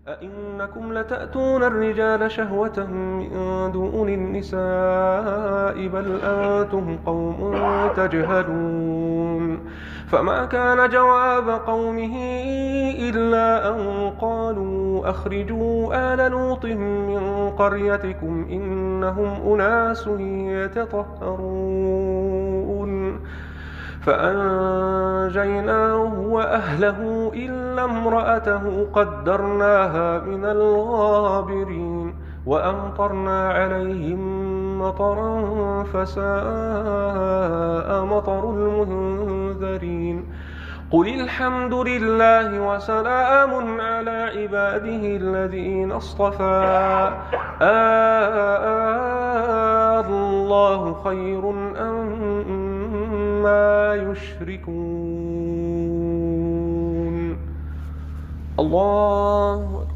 أئنكم لتأتون الرجال شهوة من دون النساء بل أنتم قوم تجهلون. فما كان جواب قومه إلا أن قالوا أخرجوا آل لوط من قريتكم إنهم أناس يتطهرون. فأنجيناه وأهله إلا امرأته قدرناها من الغابرين وأمطرنا عليهم مطرا فساء مطر المنذرين. قل الحمد لله وسلام على عباده الذين اصطفى الله خير أما يشركون. الله